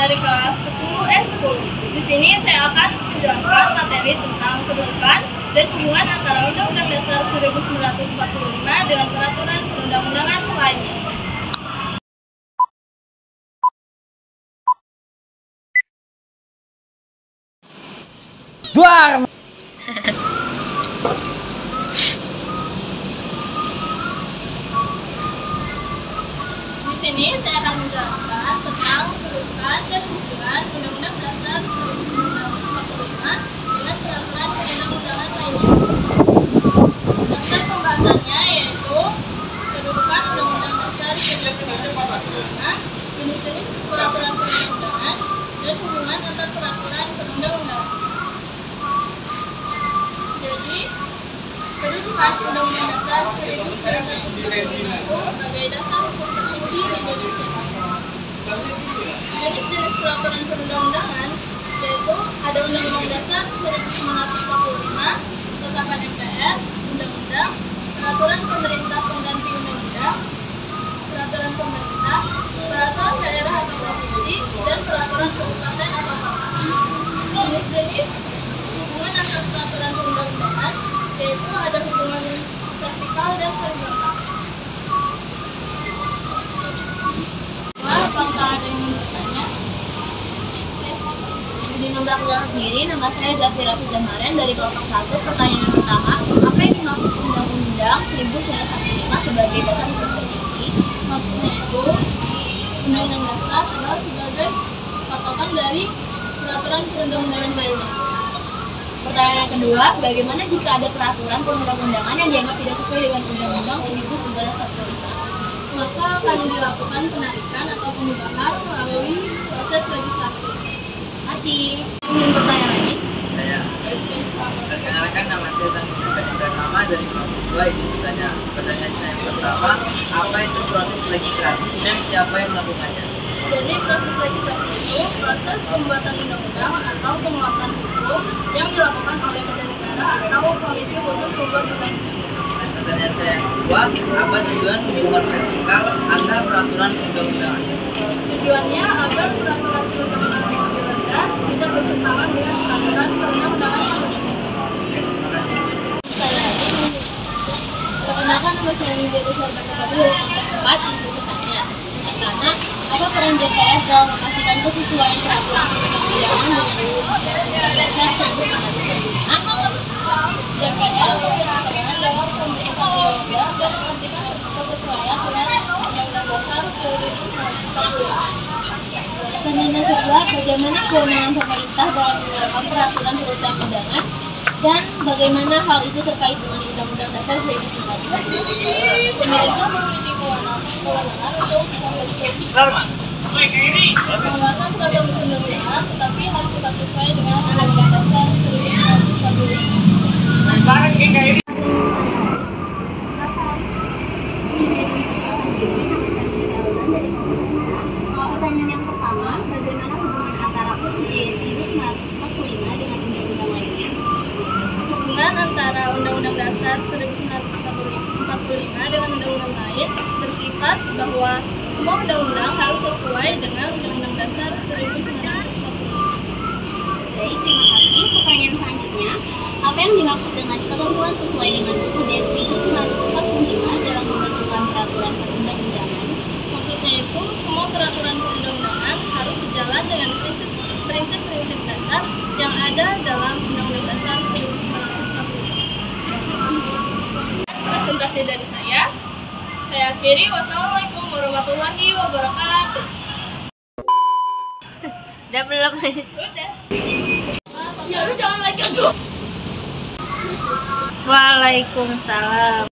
dari kelas 10 Di sini saya akan menjelaskan materi tentang kedudukan dan hubungan antara Undang-Undang Dasar 1945 dengan peraturan perundang-undangan lainnya. Duar. Di sini saya akan menjelaskan tentang kedudukan dan hubungan Undang-Undang Dasar 1945 dengan peraturan perundang-undangan lainnya. Daftar pembahasannya yaitu kedudukan Undang-Undang Dasar 1945, jenis-jenis peraturan perundang-undangan, dan hubungan antar peraturan perundang-undangan. Jadi, kedudukan Undang-Undang Dasar 1945 itu sebagai dasar hukum tertinggi di Indonesia. Jenis-jenis peraturan perundang-undangan yaitu ada Undang-Undang Dasar 1945, Ketetapan MPR, Undang-Undang, Peraturan Pemerintah Pengganti Undang-Undang, Peraturan Pemerintah, Peraturan Daerah atau Provinsi, dan Peraturan Kabupaten atau Kota. Jenis-jenis hubungan antar peraturan perundang-undangan yaitu ada hubungan vertikal dan horizontal. Apakah ada yang ingin bertanya? Di nomor undangan sendiri, nama saya Zafira Fizamaren dari kelompok 1. Pertanyaan yang pertama, apa yang dimaksud Undang-Undang 1945 sebagai dasar hukum tertinggi? Maksudnya itu, Undang-Undang Dasar adalah sebagai patokan dari peraturan perundang-undangan lainnya. Pertanyaan yang kedua, bagaimana jika ada peraturan perundang-undangan yang dianggap tidak sesuai dengan Undang-Undang 1945? Maka akan dilakukan penarikan atau perubahan melalui proses legislasi. Terima kasih. Ingin bertanya lagi? Saya perkenalkan, nama saya Tangguh Pratama dari kelompok 2. Izin bertanya. Pertanyaan saya yang pertama, apa itu proses legislasi dan siapa yang melakukannya? Jadi proses legislasi itu proses pembuatan undang-undang atau penguatan hukum yang dilakukan oleh badan negara atau komisi khusus pembuat undang-undang. Pertanyaan saya yang kedua, apa tujuan hubungan vertikal antar peraturan perundang-undangan? Tujuannya agar peraturan perundang-undangan yang berbeda tidak bertentangan dengan peraturan perundang-undangan yang berbeda. Terima kasih. Saya ingin perkenalkan, nama saya Nidya Rizal Batagabri dari kelompok 4. Untuk bertanya, yang pertama, apa peran DPR dalam memastikan kesesuaian peraturan perundang-undangan dengan Undang-Undang Dasar 1945? DPR berperan dalam pembentukan undang-undang dan memastikan kesesuaian dengan Undang-Undang Dasar 1945. Pertanyaan yang kedua, bagaimana kewenangan pemerintah dalam mengeluarkan peraturan perundang-undangan dan bagaimana hal itu terkait dengan Undang-Undang Dasar 1945? Pemerintah memiliki kewenangan untuk mengeluarkan peraturan perundang-undangan, tetapi harus tetap sesuai dengan Undang-Undang Dasar 1945. Pertanyaan yang pertama, bagaimana hubungan antara UUD 1945 dengan undang-undang lainnya? Hubungan antara Undang-Undang Dasar 1945 dengan undang-undang lain bersifat bahwa semua undang-undang harus sesuai dengan Undang-Undang Dasar 1945. Baik, terima kasih. Pertanyaan selanjutnya, apa yang dimaksud dengan ketentuan sesuai dengan UUD 1945 dalam membentukkan peraturan perundang-undangan? Maksudnya itu, semua peraturan perundang-undangan harus sejalan dengan prinsip-prinsip dasar yang ada dalam Undang-Undang Dasar 1945. Presentasi dari saya akhiri. Wassalamualaikum warahmatullahi wabarakatuh. Udah belum? Udah. Ya lu jangan like aku. Waalaikumsalam.